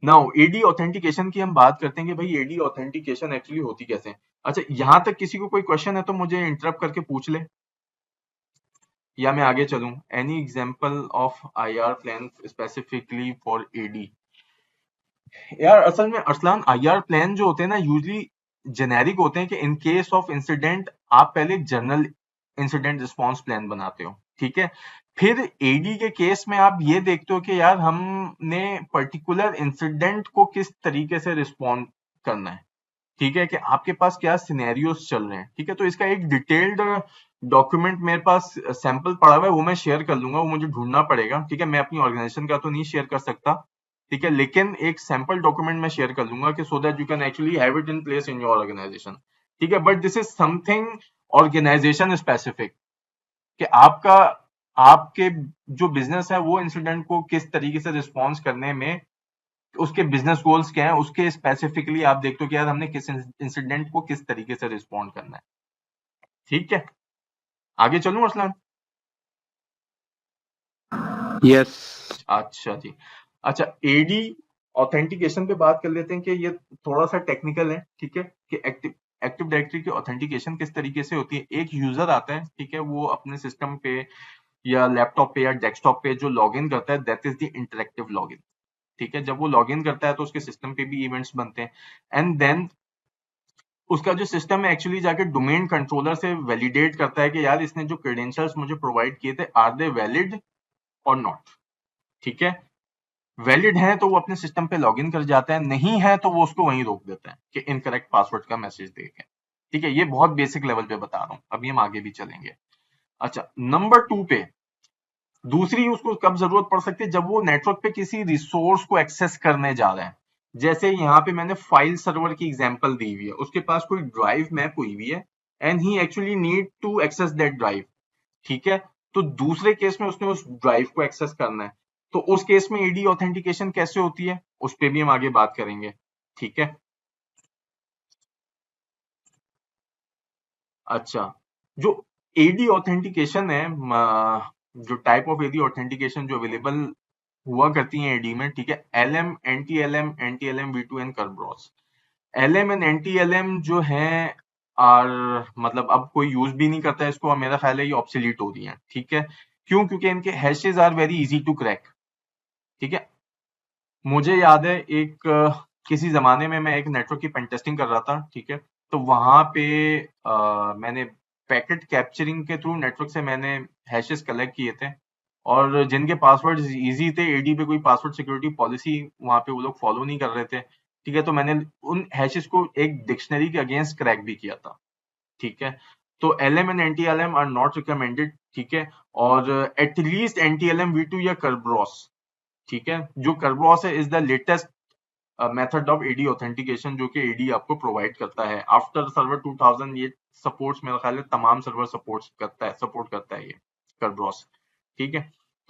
Now AD authentication की हम बात करते हैं कि भाई एडी ऑथेंटिकेशन एक्चुअली होती कैसे है। अच्छा, यहां तक किसी को कोई क्वेश्चन है तो मुझे इंटरप्ट करके पूछ ले, या मैं आगे चलूं। Any example of IR plan specifically for AD. यार असल में अरसलान, आईआर प्लान जो होते हैं ना यूजली जेनेरिक होते हैं कि इन केस ऑफ इंसिडेंट आप पहले जनरल इंसिडेंट रिस्पांस प्लान बनाते हो, ठीक है। फिर एडी के केस में आप ये देखते हो कि यार हमने पर्टिकुलर इंसिडेंट को किस तरीके से रिस्पॉन्ड करना है, ठीक है, कि आपके पास क्या सिनेरियोस चल रहे हैं, ठीक है। तो इसका एक डिटेल्ड डॉक्यूमेंट मेरे पास सैंपल पड़ा हुआ है, वो मैं शेयर कर लूंगा, वो मुझे ढूंढना पड़ेगा, ठीक है। मैं अपनी ऑर्गेनाइजेशन का तो नहीं शेयर कर सकता, ठीक है, लेकिन एक सैंपल डॉक्यूमेंट मैं शेयर कर लूंगा कि so that you can actually have it in place in your organisation, ठीक है। But this is something organisation specific, कि आपका आपके जो बिजनेस है वो इंसिडेंट को किस तरीके से रिस्पॉन्स करने में, उसके बिजनेस गोल्स क्या है, उसके स्पेसिफिकली आप देखते हो कि यार हमने किस इंसिडेंट को किस तरीके से रिस्पॉन्ड करना है, ठीक है। आगे चलूं अरसलान? यस। अच्छा जी। अच्छा, एडी ऑथेंटिकेशन पे बात कर लेते हैं कि ये थोड़ा सा टेक्निकल है, ठीक है, कि एक्टिव एक्टिव डायरेक्टरी की ऑथेंटिकेशन किस तरीके से होती है। एक यूजर आता है, ठीक है, वो अपने सिस्टम पे या लैपटॉप पे या डेस्कटॉप पे जो लॉगिन करता है, that is the interactive login, ठीक है। जब वो लॉगिन करता है तो उसके सिस्टम पे भी इवेंट्स बनते हैं, एंड देन उसका जो सिस्टम है एक्चुअली जाके डोमेन कंट्रोलर से वैलिडेट करता है कि यार इसने जो क्रेडेंशियल्स मुझे प्रोवाइड किए थे, आर दे वैलिड और नॉट, ठीक है। वैलिड है तो वो अपने सिस्टम पे लॉगिन कर जाता है, नहीं है तो वो उसको वहीं रोक देता है कि इनकरेक्ट पासवर्ड का मैसेज देके, ठीक है। ये बहुत बेसिक लेवल पे बता रहा हूँ, अभी हम आगे भी चलेंगे। अच्छा, नंबर 2 पे दूसरी उसको कब जरूरत पड़ सकती है, जब वो नेटवर्क पे किसी रिसोर्स को एक्सेस करने जा रहे हैं। जैसे यहाँ पे मैंने फाइल सर्वर की एग्जांपल दी हुई है, उसके पास कोई ड्राइव मैप हुई हुई है, and he actually need to access that drive, ठीक है। तो दूसरे केस में उसने उस ड्राइव को एक्सेस करना है, तो उस केस में एडी ऑथेंटिकेशन कैसे होती है, उस पर भी हम आगे बात करेंगे, ठीक है। अच्छा, जो एडी ऑथेंटिकेशन है, जो टाइप ऑफ एडी ऑथेंटिकेशन जो अवेलेबल हुआ करती है एडी में, ठीक है, LM, anti LM V2 and करब्रॉस। LM and NT LM जो है आर, मतलब अब कोई यूज भी नहीं करता है इसको, और मेरा ख्याल है ये ऑब्सोलीट हो रही है, ठीक है। क्यों? क्योंकि इनके hashes are very easy to crack, ठीक है। मुझे याद है एक किसी जमाने में मैं एक नेटवर्क की पेन टेस्टिंग कर रहा था, ठीक है। तो वहां पे मैंने पैकेट कैप्चरिंग के थ्रू नेटवर्क से मैंने हैशेस कलेक्ट किए थे, और जिनके पासवर्ड इजी थे, एडी पे कोई पासवर्ड सिक्योरिटी पॉलिसी वहां पे वो लोग फॉलो नहीं कर रहे थे, ठीक है। तो मैंने उन हैशेस को एक डिक्शनरी के अगेंस्ट क्रैक भी किया था, ठीक है। तो LM and NT LM are not recommended, ठीक है। और एटलीस्ट एंटी एलएम V2 या करब्रॉस, ठीक है। जो करब्रॉस है is the latest method of AD authentication जो कि एडी आपको प्रोवाइड करता है आफ्टर सर्वर 2000। ये सपोर्ट्स, मेरा ख्याल है तमाम सर्वर सपोर्ट करता है ये करब्रॉस, ठीक है।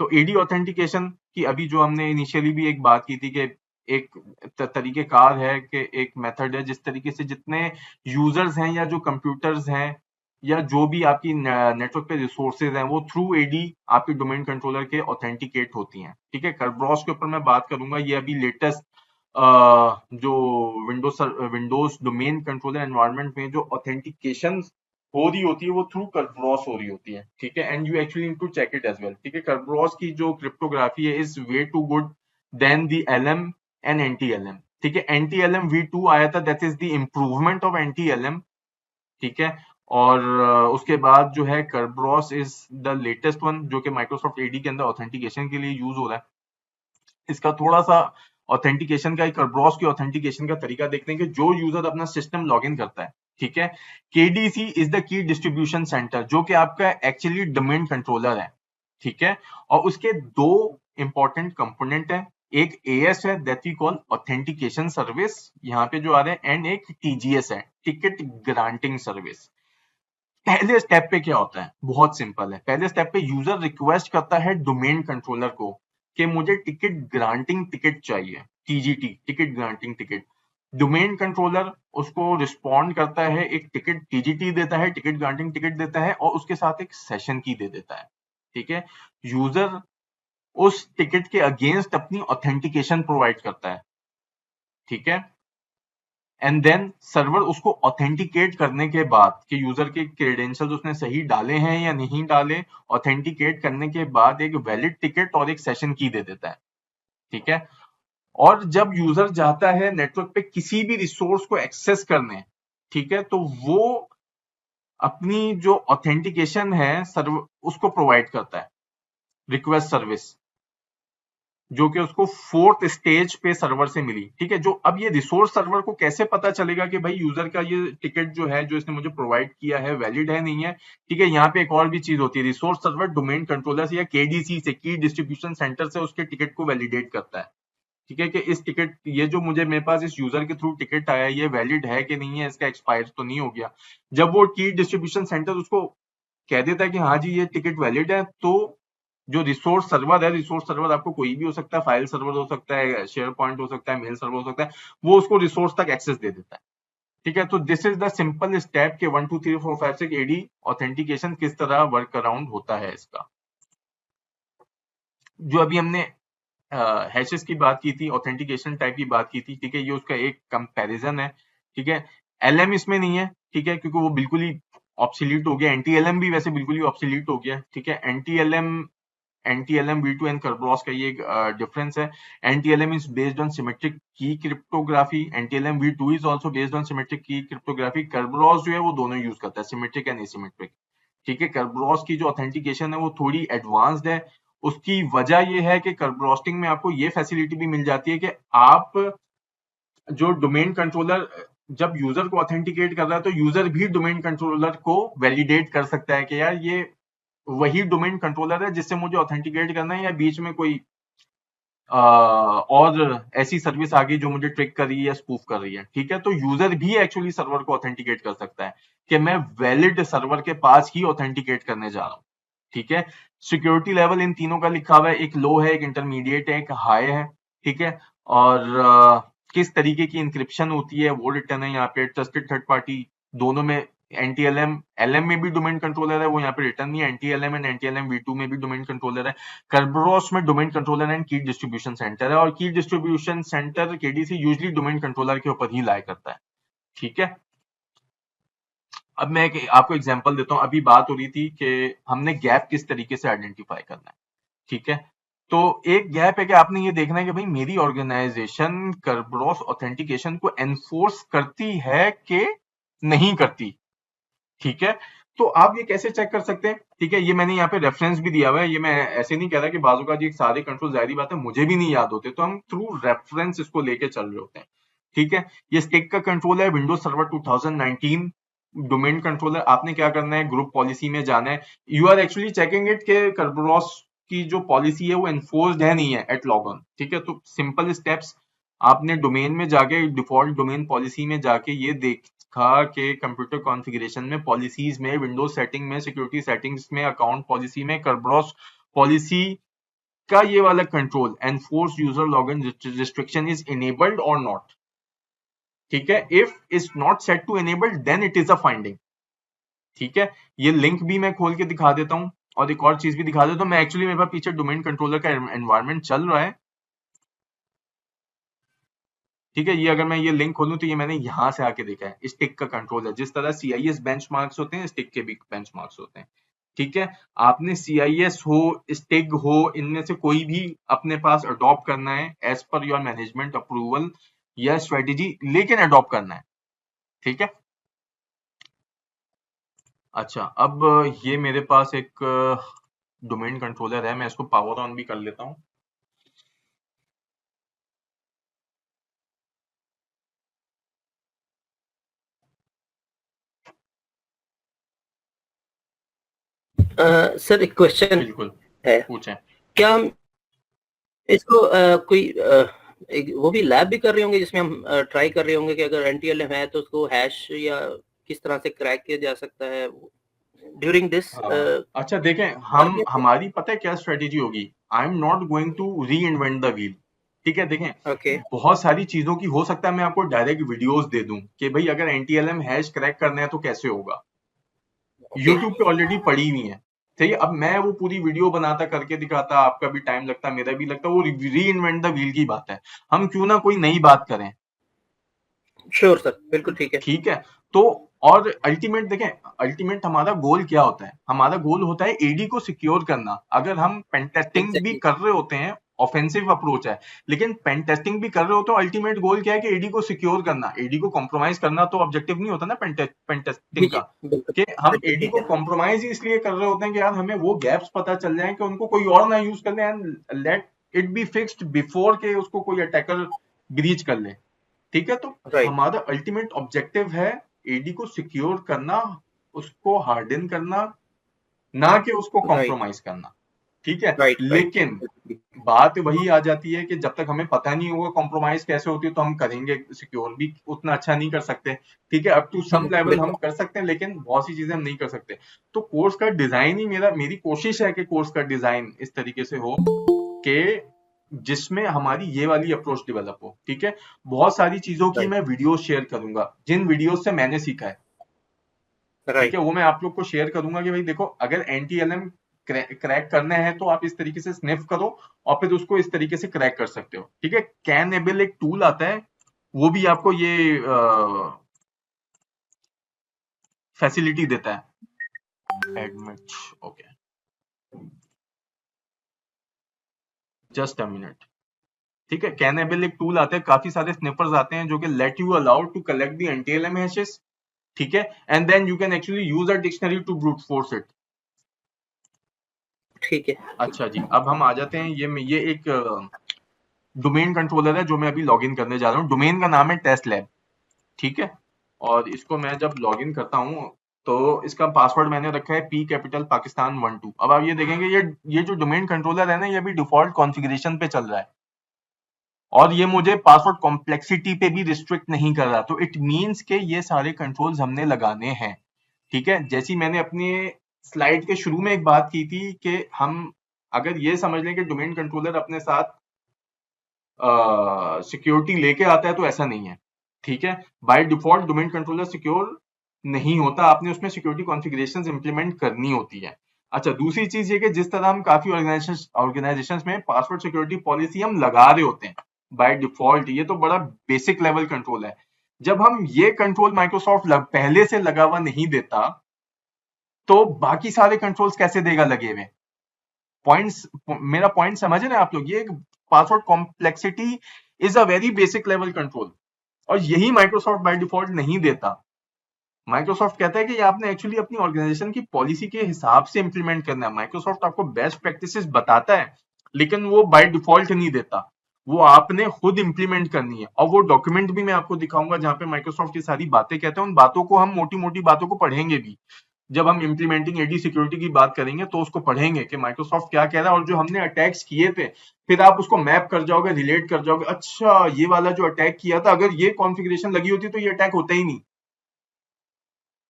तो एडी ऑथेंटिकेशन की अभी जो हमने इनिशियली भी एक बात की थी कि एक तरीकेकार है, कि एक मेथड है जिस तरीके से जितने यूजर्स हैं या जो कंप्यूटर्स हैं या जो भी आपकी नेटवर्क पे रिसोर्सेज हैं वो थ्रू एडी आपके डोमेन कंट्रोलर के ऑथेंटिकेट होती हैं, ठीक है। करब्रॉस के ऊपर मैं बात करूंगा, ये अभी लेटेस्ट जो विंडोज डोमेन कंट्रोलर एनवायरनमेंट में जो ऑथेंटिकेशन हो रही होती है वो थ्रू करब्रॉस हो रही होती है, ठीक है। And you actually need to check it as well, ठीक है। करब्रॉस की जो क्रिप्टोग्राफी है is way too good than the LM and NT LM, ठीक है। एंटी एलएम V2 आया था, that is the improvement of NT LM, ठीक है। और उसके बाद जो है Kerberos is the latest one जो कि माइक्रोसॉफ्ट एडी के अंदर ऑथेंटिकेशन के लिए यूज हो रहा है। इसका थोड़ा सा ऑथेंटिकेशन का, करब्रॉस की ऑथेंटिकेशन का तरीका देखते हैं कि जो यूजर अपना सिस्टम लॉगिन करता है, ठीक है, KDC is the key distribution centre जो कि आपका एक्चुअली डोमेन कंट्रोलर है, ठीक है। और उसके दो इंपॉर्टेंट कंपोनेंट है, एक एएस है that we call authentication service, यहाँ पे जो आ रहे हैं, एंड एक टीजीएस है, टिकट ग्रांटिंग सर्विस। पहले स्टेप पे क्या होता है, बहुत सिंपल है। पहले स्टेप पे यूजर रिक्वेस्ट करता है डोमेन कंट्रोलर को कि मुझे टिकट ग्रांटिंग टिकट चाहिए, TGT, ticket granting ticket. Domain controller उसको रिस्पॉन्ड करता है, एक टिकट टीजीटी देता है, टिकट ग्रांटिंग टिकट देता है, और उसके साथ एक सेशन की दे देता है, ठीक है। यूजर उस टिकट के अगेंस्ट अपनी ऑथेंटिकेशन प्रोवाइड करता है, ठीक है। एंड देन सर्वर उसको ऑथेंटिकेट करने के बाद कि यूजर के क्रेडेंशियल्स उसने सही डाले हैं या नहीं डाले, ऑथेंटिकेट करने के बाद एक वैलिड टिकट और एक सेशन की दे देता है, ठीक है। और जब यूजर जाता है नेटवर्क पे किसी भी रिसोर्स को एक्सेस करने, ठीक है, तो वो अपनी जो ऑथेंटिकेशन है सर्वर उसको प्रोवाइड करता है, रिक्वेस्ट सर्विस, जो कि उसको फोर्थ स्टेज पे सर्वर से मिली, ठीक है। जो अब ये रिसोर्स सर्वर को कैसे पता चलेगा कि भाई यूजर का ये टिकट जो है जो इसने मुझे प्रोवाइड किया है वैलिड है नहीं है, ठीक है। यहाँ पे एक और भी चीज होती है, रिसोर्स सर्वर डोमेन कंट्रोलर से या केडीसी से, की डिस्ट्रीब्यूशन सेंटर से उसके टिकट को वैलिडेट करता है, ठीक है, कि इस टिकट ये जो मुझे मेरे पास इस यूजर के थ्रू टिकट आया ये वैलिड है कि नहीं है, इसका एक्सपायर तो नहीं हो गया। जब वो की डिस्ट्रीब्यूशन सेंटर उसको कह देता है कि हाँ जी ये टिकट वैलिड है, तो जो रिसोर्स सर्वर है, रिसोर्स सर्वर आपको कोई भी हो सकता है, फाइल सर्वर हो सकता है, शेयर पॉइंट हो सकता है, मेल सर्वर हो सकता है, वो उसको रिसोर्स तक एक्सेस दे देता है, ठीक है। तो this is the simple step के 1 2 3 4 5 6 एडी ऑथेंटिकेशन किस तरह वर्क अराउंड होता है इसका। जो अभी हमने हैशेस की बात की थी, ऑथेंटिकेशन टाइप की बात की थी, ठीक है, ये उसका एक कंपैरिजन है, ठीक है। एलएम इसमें नहीं है, ठीक है, क्योंकि वो बिल्कुल ही ऑब्सोल्यूट हो गया। एंटी एलएम भी वैसे बिल्कुल ही ऑब्सोल्यूट हो गया, ठीक है। एनटीएलएम V2 एंड Kerberos का ये एक डिफरेंस है। एनटीएलएम इज बेस्ड ऑन सिमेट्रिक की cryptography, एनटीएलएम V2 is also based on symmetric की क्रिप्टोग्राफी। Kerberos जो है वो दोनों यूज करता है, सिमेट्रिक एंड एसिमेट्रिक, ठीक है। Kerberos की जो ऑथेंटिकेशन है वो थोड़ी एडवांस्ड है। उसकी वजह ये है कि Kerberosing में आपको ये फैसिलिटी भी मिल जाती है कि आप जो डोमेन कंट्रोलर जब यूजर को ऑथेंटिकेट कर रहा है तो यूजर भी डोमेन कंट्रोलर को वैलिडेट कर सकता है कि यार ये वही डोमेन कंट्रोलर है जिससे मुझे ऑथेंटिकेट करना है, या बीच में कोई और ऐसी सर्विस आ गई जो मुझे ट्रिक कर रही है या स्पूफ कर रही है, ठीक है। तो यूजर भी एक्चुअली सर्वर को ऑथेंटिकेट कर सकता है कि मैं वैलिड सर्वर के पास ही ऑथेंटिकेट करने जा रहा हूँ, ठीक है। सिक्योरिटी लेवल इन तीनों का लिखा हुआ है, एक लो है, एक इंटरमीडिएट है, एक हाई है, ठीक है। और किस तरीके की इंक्रिप्शन होती है वो रिटर्न है यहाँ पे। ट्रस्टेड थर्ड पार्टी दोनों में, एनटीएलएम एलएम में भी डोमेन कंट्रोलर है, वो यहाँ पे रिटर्न नहीं है। एनटीएलएम एंड एनटीएलएम V2 में भी डोमेन कंट्रोलर है। Kerberos में डोमेन कंट्रोलर एंड की डिस्ट्रीब्यूशन सेंटर है, और की distribution centre KDC usually domain controller के ऊपर ही लाया करता है, ठीक है। अब मैं आपको एग्जांपल देता हूं। अभी बात हो रही थी कि हमने गैप किस तरीके से आइडेंटिफाई करना है, ठीक है। तो एक गैप है कि आपने ये देखना है कि भाई मेरी ऑर्गेनाइजेशन Kerberos ऑथेंटिकेशन को एनफोर्स करती है कि नहीं करती, ठीक है। तो आप ये कैसे चेक कर सकते हैं, ठीक है। ये मैंने यहाँ पे रेफरेंस भी दिया हुआ है, ये मैं ऐसे नहीं कह रहा कि बाजू का जी सारे कंट्रोल, जाहिर बात है मुझे भी नहीं याद होते, तो हम थ्रू रेफरेंस इसको लेके चल रहे होते हैं, ठीक है। ये स्टिक का कंट्रोल है, विंडोज सर्वर 2019 डोमेन कंट्रोलर। आपने क्या करना है, ग्रुप पॉलिसी में जाना है। You are actually checking it के Kerberos की जो पॉलिसी है वो एनफोर्स्ड है नहीं है एट लॉगन, ठीक है। तो सिंपल स्टेप्स, आपने डोमेन में जाके डिफॉल्ट डोमेन पॉलिसी में जाके ये देखा कि कंप्यूटर कॉन्फ़िगरेशन में, पॉलिसीज में, विंडोज सेटिंग में, सिक्योरिटी सेटिंग्स में, अकाउंट पॉलिसी में Kerberos पॉलिसी का ये वाला control enforce user login restriction is enabled और नॉट, ठीक है। If is not set to enabled then it is a finding, ठीक है। ये लिंक भी मैं खोल के दिखा देता हूँ, और एक और चीज भी दिखा देता हूँ। मैं एक्चुअली मेरे पास पीछे डोमेन कंट्रोलर का एनवायरनमेंट चल रहा है, ठीक है। ये अगर मैं ये लिंक खोलूं तो ये मैंने यहां से आके देखा है, स्टिक का कंट्रोल है। जिस तरह CIS बेंचमार्क्स होते हैं, स्टिक के भी बेंचमार्क्स होते हैं, ठीक है। आपने CIS हो, स्टिक हो, इनमें से कोई भी अपने पास अडॉप्ट करना है as per your management approval या स्ट्रेटेजी, लेकिन अडॉप्ट करना है, ठीक है। अच्छा, अब ये मेरे पास एक डोमेन कंट्रोलर है, मैं इसको पावर ऑन भी कर लेता हूँ। सर एक क्वेश्चन बिल्कुल, है, पूछें। क्या हम इसको कोई वो भी लैब भी कर रहे होंगे जिसमें हम ट्राई कर रहे होंगे कि अगर एनटीएलएम है तो उसको हैश या किस तरह से क्रैक किया जा सकता है ड्यूरिंग दिस अच्छा देखें, वर्किंग? हमारी पता है क्या स्ट्रेटेजी होगी। I am not going to reinvent the wheel, ठीक है। देखें, ओके बहुत सारी चीजों की हो सकता है मैं आपको डायरेक्ट वीडियोस दे दूं कि भाई अगर एनटीएलएम हैश क्रैक करना है तो कैसे होगा, ओके यूट्यूब पे ऑलरेडी पड़ी हुई है, ठीक है। अब मैं वो पूरी वीडियो बनाता, करके दिखाता, आपका भी टाइम लगता, मेरा भी लगता, वो री इन्वेंट द व्हील की बात है। हम क्यों ना कोई नई बात करें, श्योर सर, बिल्कुल ठीक है। ठीक है। तो और अल्टीमेट देखें, अल्टीमेट हमारा गोल क्या होता है? हमारा गोल होता है एडी को सिक्योर करना। अगर हम पेन टेस्टिंग भी एग्ज़ैक्टली, कर रहे होते हैं, ऑफेंसिव अप्रोच है, लेकिन पेन टेस्टिंग भी कर रहे होते हो, अल्टीमेट गोल क्या है कि एडी को सिक्योर करना। एडी को कॉम्प्रोमाइज करना तो ऑब्जेक्टिव नहीं होता ना पेन जी, टेस्टिंग जी, का, बिल्कुल, कि हम बिल्कुल एडी ठीक को है। कॉम्प्रोमाइज ही इसलिए कर रहे होते हैं कि यार हमें वो गैप्स पता चल जाए कि उनको कोई और ना यूज कर ले, and let it be fixed before के उसको कोई अटैकर ब्रीच कर ले। ठीक है। तो राइट, हमारा अल्टीमेट ऑब्जेक्टिव है एडी को सिक्योर करना, उसको हार्डन करना, ना कि उसको राइट, कॉम्प्रोमाइज करना। ठीक है। राइट, राइट, लेकिन बिल्कुल, बात वही आ जाती है कि जब तक हमें पता नहीं होगा कॉम्प्रोमाइज कैसे होती है, तो हम करेंगे सिक्योर भी उतना अच्छा नहीं कर सकते। ठीक है। अप टू सम लेवल बिल्कुल, हम कर सकते हैं, लेकिन बहुत सी चीजें हम नहीं कर सकते। तो कोर्स का डिजाइन ही मेरी कोशिश है कि कोर्स का डिजाइन इस तरीके से हो कि जिसमें हमारी ये वाली अप्रोच डेवलप हो। ठीक है। बहुत सारी चीजों की राइट, मैं वीडियो शेयर करूंगा, जिन वीडियो से मैंने सीखा है। ठीक है। राइट, वो मैं आप लोग को शेयर करूंगा कि भाई देखो, अगर एनटीएलएम क्रैक करना है तो आप इस तरीके से स्निफ करो और फिर उसको इस तरीके से क्रैक कर सकते हो। ठीक है। कैनेबल एक टूल आता है, वो भी आपको ये फैसिलिटी देता है। Admit, okay, just a minute. ठीक है। कैनेबल एक टूल आता है, काफी सारे स्निफर्स आते हैं जो कि let you allow to collect the एनटीएलएम hashes. ठीक है। And then you can actually use a dictionary to brute force it. ठीक है, ठीक अच्छा है, जी, अब हम आ जाते हैं, ये एक डोमेन कंट्रोलर है जो मैं अभी लॉगिन करने जा रहा हूँ। डोमेन का नाम है टेस्ट लैब। ठीक है। और इसको मैं जब लॉगिन करता हूँ तो इसका पासवर्ड मैंने रखा है पी कैपिटल पाकिस्तान 12। अब आप ये देखेंगे, ये जो डोमेन कंट्रोलर है ना, ये अभी डिफॉल्ट कॉन्फ़िगरेशन पे चल रहा है और ये मुझे पासवर्ड कॉम्प्लेक्सिटी पे भी रिस्ट्रिक्ट नहीं कर रहा। तो इट मीन्स के ये सारे कंट्रोल्स हमने लगाने हैं। ठीक है। जैसी मैंने अपने स्लाइड के शुरू में एक बात की थी कि हम अगर ये समझ लें कि डोमेन कंट्रोलर अपने साथ सिक्योरिटी लेके आता है, तो ऐसा नहीं है। ठीक है। By default domain controller secure नहीं होता, आपने उसमें सिक्योरिटी कॉन्फ़िगरेशंस इंप्लीमेंट करनी होती है। अच्छा, दूसरी चीज ये कि जिस तरह हम काफी ऑर्गेनाइजेशंस में पासवर्ड सिक्योरिटी पॉलिसी हम लगा रहे होते हैं बाय डिफॉल्ट, ये तो बड़ा बेसिक लेवल कंट्रोल है। जब हम ये कंट्रोल माइक्रोसॉफ्ट पहले से लगा हुआ नहीं देता, तो बाकी सारे कंट्रोल्स कैसे देगा लगे हुए? पॉइंट्स, मेरा पॉइंट समझ रहे हैं आप लोग? ये password complexity is a very basic level control, और यही माइक्रोसॉफ्ट बाय डिफॉल्ट नहीं देता। माइक्रोसॉफ्ट कहता है कि ये आपने एक्चुअली अपनी ऑर्गेनाइजेशन की पॉलिसी के हिसाब से इंप्लीमेंट करना है। माइक्रोसॉफ्ट आपको बेस्ट प्रैक्टिसेस बताता है, लेकिन वो बाय डिफॉल्ट नहीं देता, वो आपने खुद इंप्लीमेंट करनी है। और वो डॉक्यूमेंट भी मैं आपको दिखाऊंगा जहां पे माइक्रोसॉफ्ट ये सारी बातें कहते हैं। उन बातों को हम मोटी मोटी बातों को पढ़ेंगे भी, जब हम इम्प्लीमेंटिंग एडी सिक्योरिटी की बात करेंगे तो उसको पढ़ेंगे कि माइक्रोसॉफ्ट क्या कह रहा है, और जो हमने अटैक्स किए थे फिर आप उसको मैप कर जाओगे, रिलेट कर जाओगे, अच्छा ये वाला जो अटैक किया था, अगर ये कॉन्फ़िगरेशन लगी होती तो ये अटैक होता ही नहीं।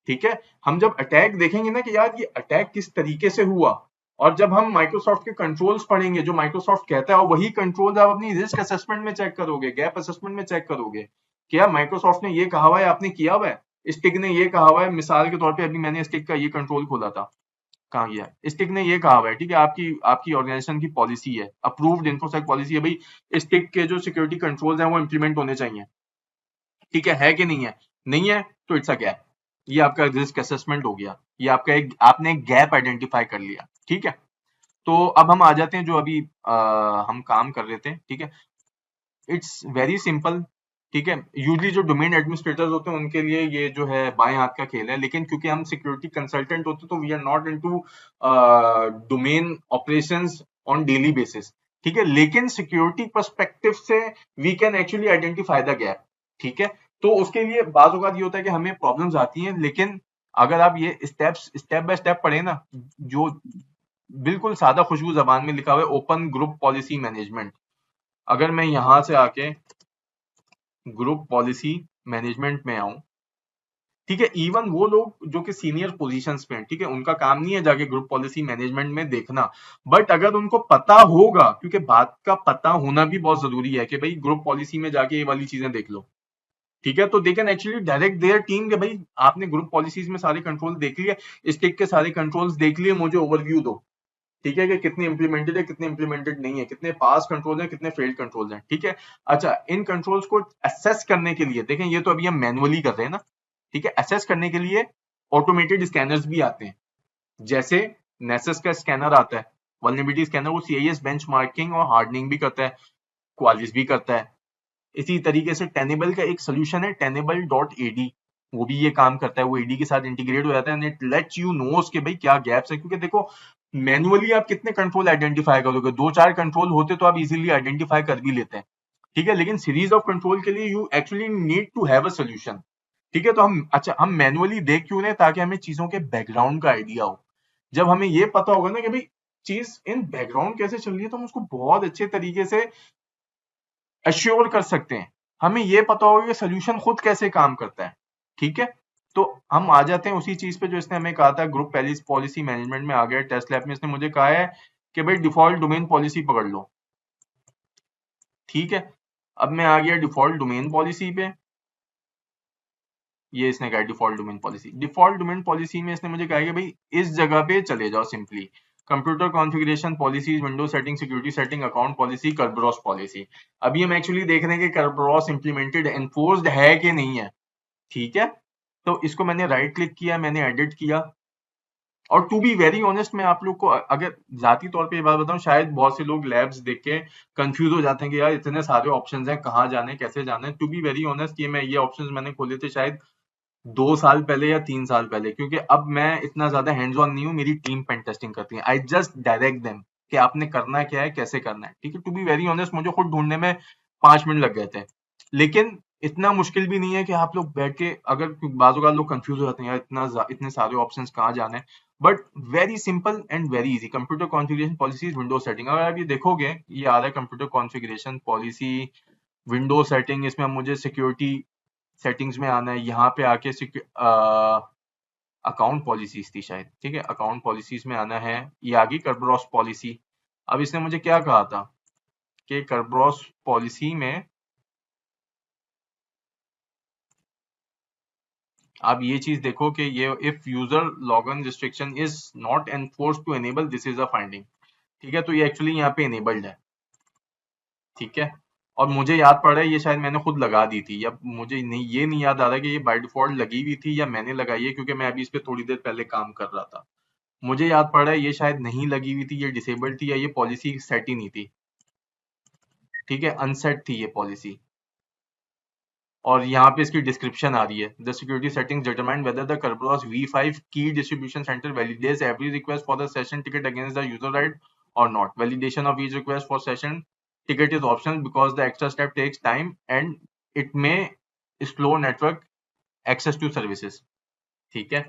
ठीक है। हम जब अटैक देखेंगे ना कि यार ये अटैक किस तरीके से हुआ, और जब हम माइक्रोसॉफ्ट के कंट्रोल्स पढ़ेंगे जो माइक्रोसॉफ्ट कहता है, और वही कंट्रोल्स आप अपनी रिस्क असेसमेंट में चेक करोगे, गैप असेसमेंट में चेक करोगे कि यार माइक्रोसॉफ्ट ने ये कहा हुआ है, आपने किया हुआ है। स्टिक ने ये कहा हुआ है, मिसाल के तौर पे अभी मैंने स्टिक का ये कंट्रोल खोला था, कहाँ गया? स्टिक ने ये कहा हुआ है, ठीक है, आपकी आपकी ऑर्गेनाइजेशन की पॉलिसी है, अप्रूव्ड इन्फोसेक पॉलिसी है भाई, स्टिक के जो सिक्योरिटी कंट्रोल्स हैं वो इंप्लीमेंट होने चाहिए। ठीक है कि नहीं है? नहीं है तो इट्स अ गैप। ये आपका रिस्क असेसमेंट हो गया, ये आपका एक, आपने एक गैप आइडेंटिफाई कर लिया। ठीक है। तो अब हम आ जाते हैं जो अभी हम काम कर रहे थे। ठीक है। It's very simple. ठीक है। यूजली जो डोमेन एडमिनिस्ट्रेटर्स होते हैं उनके लिए ये जो है बाएं हाथ का खेल है, लेकिन क्योंकि हम सिक्योरिटी कंसल्टेंट होते हैं तो we are not into domain operations on daily basis. ठीक है। लेकिन सिक्योरिटी पर्सपेक्टिव से we can actually identify the gap. ठीक है। तो उसके लिए बात होगा ये होता है कि हमें प्रॉब्लम्स आती हैं, लेकिन अगर आप ये स्टेप्स स्टेप बाय स्टेप पढ़े ना, जो बिल्कुल सादा खुशबू जबान में लिखा हुआ है, ओपन ग्रुप पॉलिसी मैनेजमेंट। अगर मैं यहां से आके ग्रुप पॉलिसी मैनेजमेंट में आऊं, ठीक है, इवन वो लोग जो कि सीनियर पोजीशंस पे हैं, ठीक है, उनका काम नहीं है जाके ग्रुप पॉलिसी मैनेजमेंट में देखना, बट अगर उनको पता होगा, क्योंकि बात का पता होना भी बहुत जरूरी है कि भाई ग्रुप पॉलिसी में जाके ये वाली चीजें देख लो। ठीक है। तो they can actually direct their team कि भाई आपने ग्रुप पॉलिसीज में सारे कंट्रोल देख लिए, स्टिक के सारे कंट्रोल्स देख लिए, मुझे ओवरव्यू दो। ठीक है, कि कितने इंप्लीमेंटेड है, कितने इंप्लीमेंटेड नहीं है, कितने पास कंट्रोल है, कितने फेल्ड कंट्रोल हैं, ठीक है। अच्छा, इन कंट्रोल्स को असेस करने के लिए देखें, ये तो अभी हम मैनुअली कर रहे हैं ना, ठीक है। असेस करने के लिए ऑटोमेटेड स्कैनर्स भी आते हैं, जैसे नेसेस का स्कैनर आता है, वल्नरेबिलिटी स्कैनर, वो सीआईएस बेंचमार्किंग और हार्डनिंग भी करता है, क्वालिस भी करता है। इसी तरीके से टेनेबल का एक सोल्यूशन है, टेनेबल डॉट एडी, वो भी ये काम करता है, वो एडी के साथ इंटीग्रेट हो जाता है, इट लेट्स यू नोस कि भाई क्या गैप्स है, क्योंकि देखो मैनुअली आप कितने कंट्रोल आइडेंटिफाई करोगे, 2-4 कंट्रोल होते तो आप इजीली आइडेंटिफाई कर भी लेते हैं, ठीक है, लेकिन सीरीज ऑफ कंट्रोल के लिए you actually need to have a solution, ठीक है। तो हम मैनुअली देख क्यों रहे, ताकि हमें चीजों के बैकग्राउंड का आइडिया हो। जब हमें ये पता होगा ना कि भाई चीज इन बैकग्राउंड कैसे चल रही है, तो हम उसको बहुत अच्छे तरीके से एश्योर कर सकते हैं। हमें ये पता होगा कि सोल्यूशन खुद कैसे काम करता है, ठीक है। तो हम आ जाते हैं उसी चीज पे जो इसने हमें कहा था, ग्रुप पॉलिसी मैनेजमेंट में आ गया, टेस्ट लैब में इसने मुझे कहा है कि भाई डिफॉल्ट डोमेन पॉलिसी पकड़ लो, ठीक है। अब मैं आ गया डिफॉल्ट डोमेन पॉलिसी पे, ये इसने कहा default domain policy. Default domain policy में इसने मुझे कहा कि भाई इस जगह पे चले जाओ, simply computer configuration policies, window setting, security setting, account policy, करब्रॉस policy. अभी हम एक्चुअली देख रहे हैं कि करब्रॉस इंप्लीमेंटेड एनफोर्स्ड है कि नहीं है, ठीक है। तो इसको मैंने राइट क्लिक किया, मैंने एडिट किया, और टू बी वेरी ऑनेस्ट मैं आप लोग को अगर जाती तौर पे ये बात बताऊं, शायद बहुत से लोग लैब्स देख के कंफ्यूज हो जाते हैं कि यार इतने सारे ऑप्शंस हैं, कहाँ जाने, कैसे जाने। टू बी वेरी ऑनेस्ट, ये ऑप्शंस मैंने खोले थे शायद 2 साल पहले या 3 साल पहले, क्योंकि अब मैं इतना ज्यादा हैंड्स ऑन नहीं हूँ, मेरी टीम पेन टेस्टिंग करती है, आई जस्ट डायरेक्ट देम कि आपने करना क्या है, कैसे करना है, ठीक है। टू बी वेरी ऑनेस्ट, मुझे खुद ढूंढने में 5 मिनट लग गए थे, लेकिन इतना मुश्किल भी नहीं है कि आप लोग बैठ के, अगर बाज़-औक़ात लोग कंफ्यूज हो जाते हैं यार इतने सारे ऑप्शंस कहाँ जाने हैं, but very simple and very easy. Computer configuration policies, Windows setting, अगर आप ये देखोगे, ये आ रहा है computer configuration policy, Windows setting, इसमें मुझे सिक्योरिटी सेटिंग्स में आना है, यहाँ पे आके अकाउंट पॉलिसीज थी शायद, ठीक है, अकाउंट पॉलिसीज में आना है, ये आ गई करब्रॉस पॉलिसी। अब इसने मुझे क्या कहा था कि करब्रॉस पॉलिसी में आप ये चीज देखो कि ये if user login restriction is not enforce to enable, this is a finding, ठीक है। तो ये एक्चुअली यहाँ पे एनेबल्ड है, ठीक है। और मुझे याद पड़ रहा है ये शायद मैंने खुद लगा दी थी, या मुझे नहीं, ये नहीं याद आ रहा कि ये बाय डिफॉल्ट लगी हुई थी या मैंने लगाई है, क्योंकि मैं अभी इस पे थोड़ी देर पहले काम कर रहा था। मुझे याद पड़ रहा है ये शायद नहीं लगी हुई थी, ये डिसेबल्ड थी, या ये पॉलिसी सेट ही नहीं थी, ठीक है, अनसेट थी ये पॉलिसी। और यहाँ पे इसकी डिस्क्रिप्शन आ रही है, the security settings determine whether the Kerberos V5 की distribution centre validates every request for the session ticket against the user right or not. Validation of each request for session ticket is optional because the extra step takes time and it may slow network access to services, ठीक है।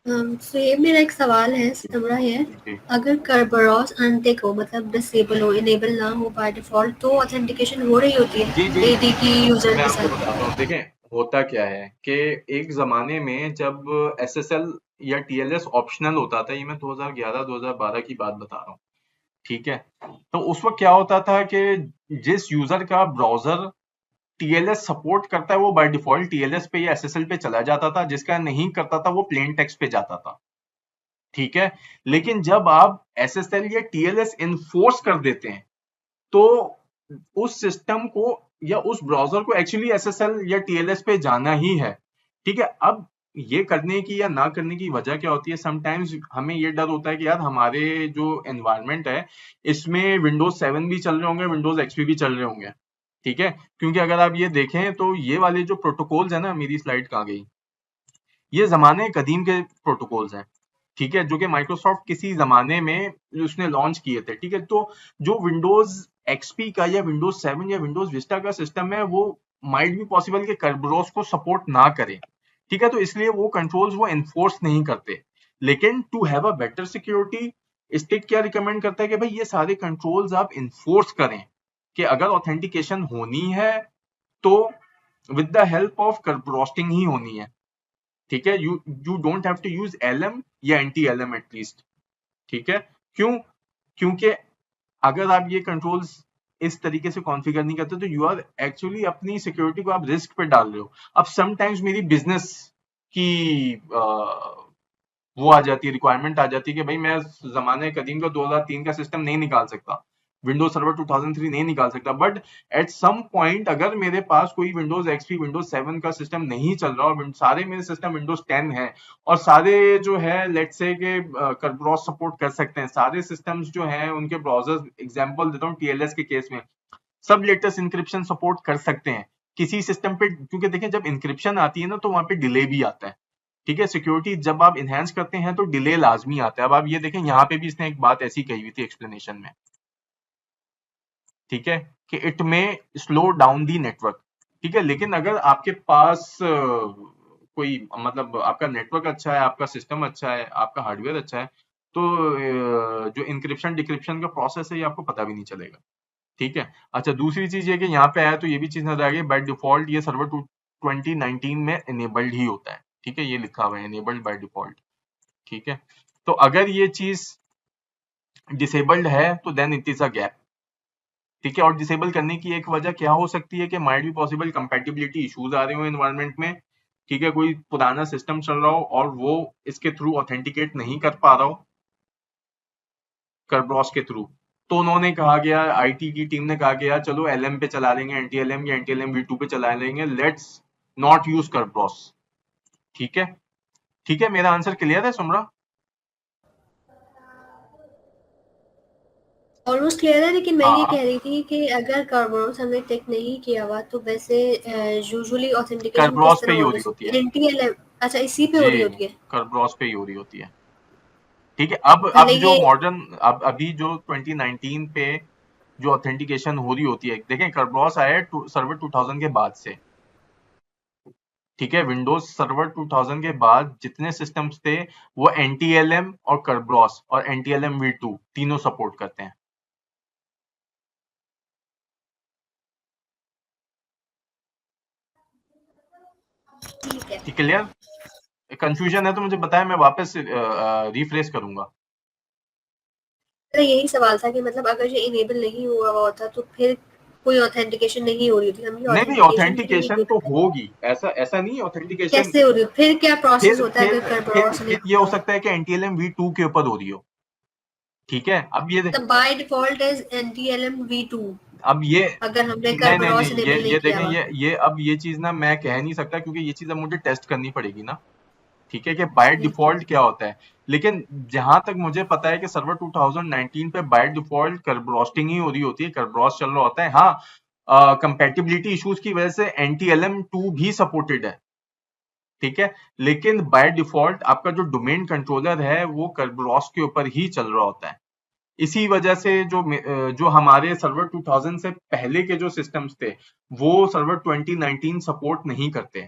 तो ये मेरा एक सवाल है, समरा है, जी अगर Kerberos अनटिक हो, मतलब डिसेबल हो, इनेबल ना हो बाय डिफॉल्ट, तो ऑथेंटिकेशन हो रही होती है जी जी, एडी की यूजर मैं के आपको साथ। बताता हूँ। देखें, होता क्या है कि एक जमाने में जब एसएसएल या टीएलएस ऑप्शनल होता था, ये मैं 2011-2012 की बात बता रहा हूँ, ठीक है। तो उस वक्त क्या होता था कि जिस यूजर का ब्राउजर टीएलएस सपोर्ट करता है, वो बाय डिफॉल्ट टीएलएस पे या एसएसएल पे चला जाता था, जिसका नहीं करता था वो प्लेन टेक्स्ट पे जाता था, ठीक है। लेकिन जब आप एसएसएल या टीएलएस इन्फोर्स कर देते हैं, तो उस सिस्टम को या उस ब्राउजर को एक्चुअली एसएसएल या टीएलएस पे जाना ही है, ठीक है। अब ये करने की या ना करने की वजह क्या होती है, समटाइम्स हमें ये डर होता है कि यार हमारे जो एनवायरनमेंट है, इसमें विंडोज 7 भी चल रहे होंगे, विंडोज एक्सपी भी चल रहे होंगे, ठीक है। क्योंकि अगर आप ये देखें तो ये वाले जो प्रोटोकॉल्स है ना, मेरी स्लाइड कहाँ गई, ये जमाने कदीम के प्रोटोकॉल्स हैं, ठीक है, जो कि माइक्रोसॉफ्ट किसी जमाने में उसने लॉन्च किए थे, ठीक है। तो जो विंडोज एक्सपी का या विंडोज 7 या विंडोज विस्टा का सिस्टम है, वो माइट बी पॉसिबल कि Kerberos को सपोर्ट ना करे, ठीक है। तो इसलिए वो कंट्रोल्स वो एनफोर्स नहीं करते। लेकिन to have a better security, STIG क्या रिकमेंड करता है कि भाई ये सारे कंट्रोल्स आप इन्फोर्स करें, कि अगर ऑथेंटिकेशन होनी है तो with the help of Kerberosing ही होनी है, ठीक है। You don't have to use LM या एंटी एलएम एटलीस्ट, ठीक है। क्यों? क्योंकि अगर आप ये कंट्रोल्स इस तरीके से कॉन्फ़िगर नहीं करते, तो यू आर एक्चुअली अपनी सिक्योरिटी को आप रिस्क पे डाल रहे हो। अब समटाइम्स मेरी बिजनेस की वो आ जाती है, रिक्वायरमेंट आ जाती है कि भाई मैं जमाने कदीम का 2003 का सिस्टम नहीं निकाल सकता, विंडोज सर्वर 2003 नहीं निकाल सकता, बट एट सम पॉइंट अगर मेरे पास कोई विंडोज एक्सपी विंडोज 7 का सिस्टम नहीं चल रहा और सारे मेरे सिस्टम विंडोज 10 है और सारे जो है लेट्स से के करब्रॉस सपोर्ट कर सकते हैं, सारे सिस्टम्स जो हैं उनके ब्राउजर्स, एग्जांपल देता हूँ टीएलएस के केस में सब लेटेस्ट इंक्रिप्शन सपोर्ट कर सकते हैं किसी सिस्टम पे, क्योंकि देखिए जब इंक्रिप्शन आती है ना तो वहां पे डिले भी आता है, ठीक है, सिक्योरिटी जब आप इनहेंस करते हैं तो डिले लाजमी आता है। अब आप ये देखें यहाँ पे भी इसने एक बात ऐसी कही हुई थी एक्सप्लेनेशन में, ठीक है, कि इट में स्लो डाउन दी नेटवर्क, ठीक है, लेकिन अगर आपके पास कोई मतलब आपका नेटवर्क अच्छा है, आपका सिस्टम अच्छा है, आपका हार्डवेयर अच्छा है, तो जो इंक्रिप्शन डिक्रिप्शन का प्रोसेस है ये आपको पता भी नहीं चलेगा, ठीक है। अच्छा, दूसरी चीज ये कि यहाँ पे आया तो ये भी चीज नजर आ गई, बाय डिफॉल्ट ये सर्वर 2019 में इनेबल्ड ही होता है, ठीक है, ये लिखा हुआ है इनेबल्ड बाय डिफॉल्ट, ठीक है। तो अगर ये चीज डिसेबल्ड है तो then it is a gap, ठीक है। और डिसेबल करने की एक वजह क्या हो सकती है कि might be possible compatibility issues आ रहे हो एनवायरनमेंट में, ठीक है, कोई पुराना सिस्टम चल रहा हो और वो इसके थ्रू ऑथेंटिकेट नहीं कर पा रहा हो करब्रॉस के थ्रू, तो उन्होंने कहा गया, आईटी की टीम ने कहा गया चलो एलएम पे चला लेंगे, एनटीएलएम या एनटीएलएम V2 पे चला लेंगे, लेट्स नॉट यूज करब्रॉस, ठीक है। ठीक है, मेरा आंसर क्लियर है सुमरा? ऑलमोस्ट क्लियर है, लेकिन मैं ये हाँ, कह रही थी कि अगर करब्रॉस हमने टिक नहीं किया हुआ तो वैसे यूजुअली ऑथेंटिकेशन किस करब्रॉस पे तरह ही हो होनी रही होती है चाहिए? एनटीएलएम, अच्छा इसी पे हो जी, रही होती है। करब्रॉस पे ही हो रही होती है, ठीक है। अब पहले जो ये मॉडर्न अब अभी जो 2019 पे जो ऑथेंटिकेशन हो रही होती है, देखें करब्रॉस आया है सर्वर 2000 के बाद से, ठीक है, विंडोज सर्वर 2000 के बाद जितने सिस्टम्स थे वो एनटीएलएम और करब्रॉस और एनटीएलएम V2 तीनों सपोर्ट करते हैं, ठीक है। क्लियर? कंफ्यूजन है तो मुझे बताएं, मैं वापस रिफ्रेश करूंगा। तो यही सवाल था कि मतलब अगर ये इनेबल नहीं हुआ हुआ होता तो फिर कोई ऑथेंटिकेशन नहीं हो रही थी, हम ये नहीं नहीं, ऑथेंटिकेशन के लिए ऑथेंटिकेशन तो होगी, ऐसा ऐसा नहीं, ऑथेंटिकेशन कैसे हो रही, फिर क्या प्रोसेस फिर होता है फिर अगर फिर करब्रॉस नहीं फिर ये हो होता? सकता है कि एनटीएलएम V2 के ऊपर हो रही हो, ठीक है। अब ये मतलब बाय डिफॉल्ट इज एनटीएलएम V2 अब ये अगर हमने नहीं नहीं करब्रॉस नहीं, इनेबल नहीं ये किया देखें, हुआ। ये अब ये चीज ना मैं कह नहीं सकता क्योंकि ये चीज अब मुझे टेस्ट करनी पड़ेगी ना, ठीक है, कि बाय ठीक है। डिफॉल्ट क्या होता है। लेकिन जहां तक मुझे पता है कि सर्वर 2019 पे बाय डिफॉल्ट करब्रॉस्टिंग ही हो रही होती है, करब्रॉस चल रहा होता है। हाँ, कंपैटिबिलिटी इश्यूज की वजह से एनटीएलएम 2 भी सपोर्टेड है, ठीक है, लेकिन बाय डिफॉल्ट आपका जो डोमेन कंट्रोलर है वो करब्रॉस के ऊपर ही चल रहा होता है। इसी वजह से जो हमारे सर्वर 2000 से पहले के जो सिस्टम्स थे वो सर्वर 2019 सपोर्ट नहीं करते,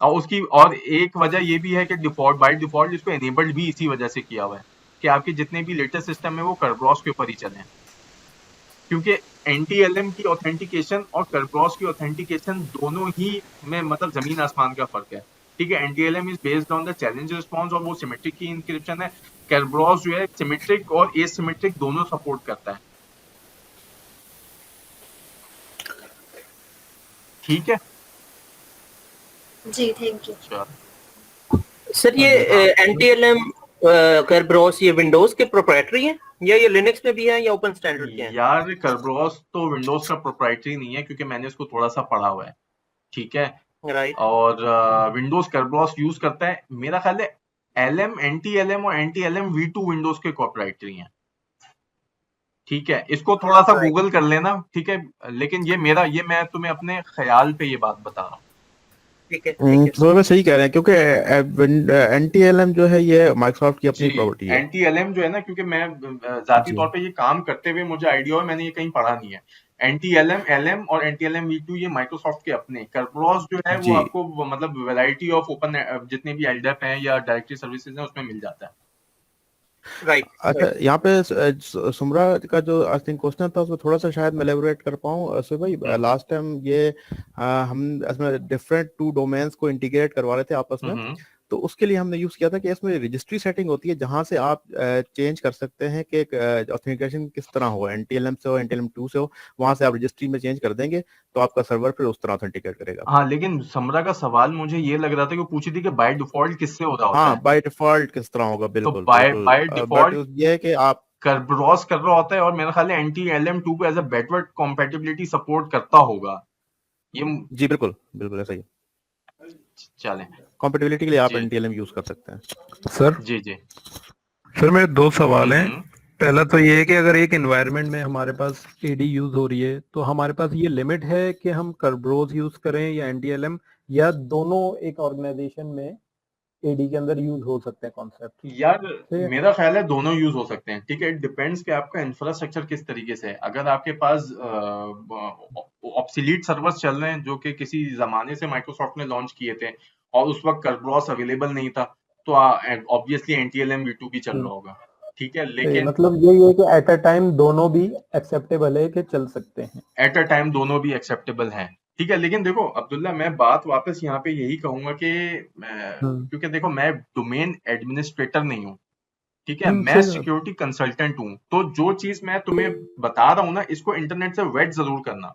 और उसकी और एक वजह ये भी है कि डिफॉल्ट बाय डिफॉल्ट इसको एनेबल्ड भी इसी वजह से किया हुआ है कि आपके जितने भी लेटेस्ट सिस्टम है वो करब्रॉस के ऊपर ही चले, क्योंकि एनटीएलएम की ऑथेंटिकेशन और करब्रॉस की ऑथेंटिकेशन दोनों ही में मतलब जमीन आसमान का फर्क है, ठीक है। एनटीएलएम is based on the challenge response और वो सिमेट्रिक की इंक्रिप्शन है, करब्रॉस जो है सिमेट्रिक और एसिमेट्रिक दोनों सपोर्ट करता है, ठीक है। जी थैंक यू। चलो, सर ये हाँ, एनटीएलएम करब्रॉस ये विंडोज के प्रोप्राइटरी हैं या ये लिनक्स में भी है या ओपन स्टैंडर्ड के हैं? यार करब्रॉस तो विंडोज का प्रोप्राइटरी नहीं है क्योंकि मैंने इसको थोड़ा सा पढ़ा हुआ है, ठीक है, राइट। और विंडोज करब्रॉस यूज करता है, मेरा ख्याल है एलएम एनटीएलएम और एनटीएलएम V2 विंडोज के प्रोप्राइटरी हैं, ठीक है, इसको थोड़ा सा राइट। गूगल कर लेना, ठीक है, लेकिन ये मैं तुम्हें अपने ख्याल पे ये बात बता रहा हूँ। ठीक है ठीक है। तो मैं सही कह रहे हैं क्योंकि एनटीएलएम जो है ये माइक्रोसॉफ्ट की जी, अपनी प्रॉपर्टी है। एनटीएलएम जो है ना, क्योंकि मैं जाती जी तौर पे ये काम करते हुए मुझे आइडिया है, मैंने ये कहीं पढ़ा नहीं है। एनटीएलएम एलएम और एनटीएलएम V2 ये माइक्रोसॉफ्ट के अपने, करब्रॉस जो है वो जी आपको मतलब वैरायटी ऑफ ओपन जितने भी एलडेप हैं या डायरेक्टरी सर्विसेज हैं उसमें मिल जाता है। राइट अच्छा, राइट। यहाँ पे सुमरा का जो आई थिंक क्वेश्चन था उसमें थोड़ा सा शायद मैं एलेबोरेट कर पाऊँ। सो भाई लास्ट टाइम ये हम इसमें डिफरेंट 2 डोमेन्स को इंटीग्रेट करवा रहे थे आपस में, तो उसके लिए हमने यूज किया था कि इसमें रजिस्ट्री सेटिंग होती है जहां से आप चेंज कर सकते हैं कि ऑथेंटिकेशन किस तरह हो, NTLM से हो, NTLM 2 से हो, वहां से आप रजिस्ट्री में चेंज कर देंगे तो आपका सर्वर फिर उस तरह ऑथेंटिकेट करेगा। हाँ, लेकिन समरा का सवाल मुझे ये लग रहा था कि वो पूछी थी कि बाय डिफॉल्ट किससे हो रहा होता हाँ, है। बाय डिफॉल्ट किस तरह होगा, तो बिल्कुल बाय बिल्कुल। बाय बट डिफॉल्ट ये है कि आप करब्रॉस कर रहा होता है और मेरा ख्याल है NTLM2 को as a backward compatibility support करता होगा ये। जी बिल्कुल बिल्कुल ऐसा ही, चलें कॉम्पेटिबिलिटी के लिए आप जी NTLM यूज कर सकते हैं। सर जी जी। सर मेरे दो सवाल हैं। हम्म। पहला तो ये है कि अगर एक एनवायरनमेंट में हमारे पास एडी यूज हो रही है तो हमारे पास ये लिमिट है कि हम कर्ब्रोज यूज करें या एनटीएलएम, या दोनों एक ऑर्गेनाइजेशन में एडी के अंदर यूज हो सकते हैं कॉन्सेप्ट? यार ठीक है। मेरा ख्याल है दोनों यूज हो सकते हैं, ठीक है। इट डिपेंड्स कि आपका इंफ्रास्ट्रक्चर किस तरीके से है। अगर आपके पास ऑब्सोलीट सर्वर्स चल रहे हैं जो कि किसी जमाने से माइक्रोसॉफ्ट ने लॉन्च किए थे और उस वक्त करब्रॉस अवेलेबल नहीं था, तो ऑब्वियसली NTLM v2 भी चल रहा होगा, ठीक है। सही, लेकिन मतलब यही है कि एट अ टाइम दोनों भी एक्सेप्टेबल है कि चल सकते हैं। एट अ टाइम दोनों भी एक्सेप्टेबल हैं, ठीक है। लेकिन देखो अब्दुल्ला, मैं बात वापस यहाँ पे यही कहूंगा कि क्योंकि देखो मैं डोमेन एडमिनिस्ट्रेटर नहीं हूँ, ठीक है। मैं सही बात। सिक्योरिटी कंसल्टेंट हूँ, तो जो चीज मैं तुम्हें बता रहा हूँ ना, इसको इंटरनेट से वेट जरूर करना,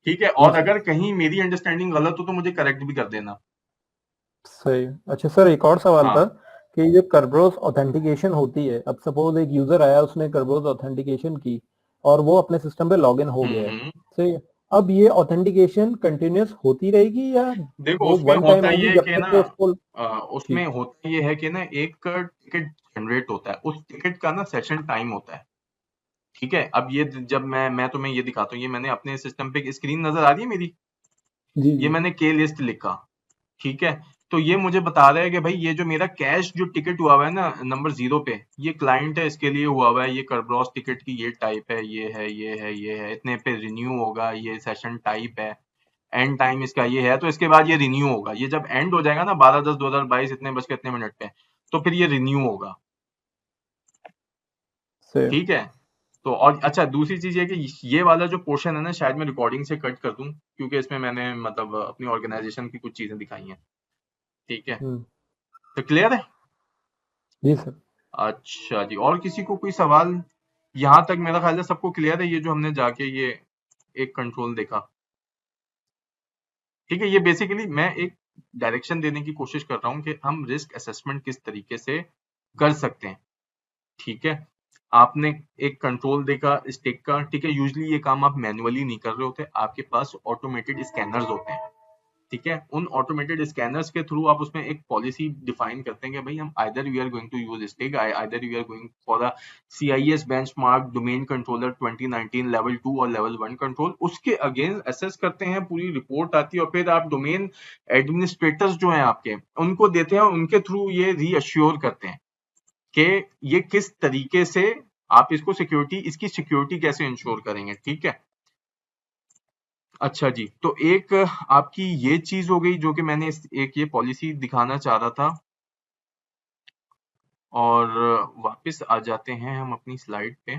ठीक है। जी और सर, अगर कहीं मेरी अंडरस्टैंडिंग गलत हो तो मुझे करेक्ट भी कर देना। सही। अच्छा सर, एक और सवाल था हाँ। कि ये कर्ब्रोस ऑथेंटिकेशन होती है, अब सपोज एक यूजर आया, उसने कर्ब्रोस ऑथेंटिकेशन की और वो अपने सिस्टम पे लॉगिन हो गया है, हम्म। सही है। अब ये ऑथेंटिकेशन कंटिन्यूअस होती रहेगी या देखो वो उसमें वन टाइम होता होगी ये है जब कि तक ना, कि उसको? जी उसमें होता ये है कि ना, एक टिकट जनरेट होता है, उस टिकट का ना सेशन टाइम होता है, ठीक है। अब ये जब मैं तुम्हें ये दिखाता हूँ, ये मैंने अपने सिस्टम पे स्क्रीन नजर आ रही है मेरी, जी ये जी मैंने के लिस्ट लिखा, ठीक है। तो ये मुझे बता रहा है कि भाई ये जो मेरा कैश जो टिकट हुआ हुआ है ना नंबर 0 पे, ये क्लाइंट है, इसके लिए हुआ हुआ है, ये करब्रॉस टिकट की ये टाइप है, ये है, ये है, ये है, इतने पे रिन्यू होगा, ये सेशन टाइप है, एंड टाइम इसका ये है, तो इसके बाद ये रिन्यू होगा। ये जब एंड हो जाएगा ना 12/10/2022 इतने बज के इतने मिनट पे, तो फिर ये रिन्यू होगा, सही। ठीक है। तो और अच्छा, दूसरी चीज ये कि ये वाला जो पोर्शन है ना, शायद मैं रिकॉर्डिंग से कट कर दूं, क्योंकि इसमें मैंने मतलब अपनी ऑर्गेनाइजेशन की कुछ चीजें दिखाई हैं, ठीक है। तो क्लियर है? जी सर। अच्छा जी, और किसी को कोई सवाल? यहाँ तक मेरा ख्याल है सबको क्लियर है, ये जो हमने जाके ये एक कंट्रोल देखा, ठीक है। ये बेसिकली मैं एक डायरेक्शन देने की कोशिश कर रहा हूँ कि हम रिस्क असेसमेंट किस तरीके से कर सकते हैं, ठीक है। आपने एक कंट्रोल देखा स्टिक का, ठीक है। यूजली ये काम आप मैन्युअली नहीं कर रहे होते, आपके पास ऑटोमेटेड स्कैनर्स होते हैं, ठीक है। उन ऑटोमेटेड स्कैनर्स के थ्रू आप उसमें एक पॉलिसी डिफाइन करते हैं कि भाई हम either we are going to use STIG, either we are going for a CIS benchmark domain controller 2019 level 2 और लेवल 1 कंट्रोल, उसके अगेंस्ट असेस करते हैं, पूरी रिपोर्ट आती है और फिर आप डोमेन एडमिनिस्ट्रेटर्स जो हैं आपके, उनको देते हैं और उनके थ्रू ये रीअश्योर करते हैं कि ये किस तरीके से आप इसको सिक्योरिटी, इसकी सिक्योरिटी कैसे इंश्योर करेंगे, ठीक है। अच्छा जी, तो एक आपकी ये चीज हो गई जो कि मैंने एक ये पॉलिसी दिखाना चाह रहा था, और वापस आ जाते हैं हम अपनी स्लाइड पे।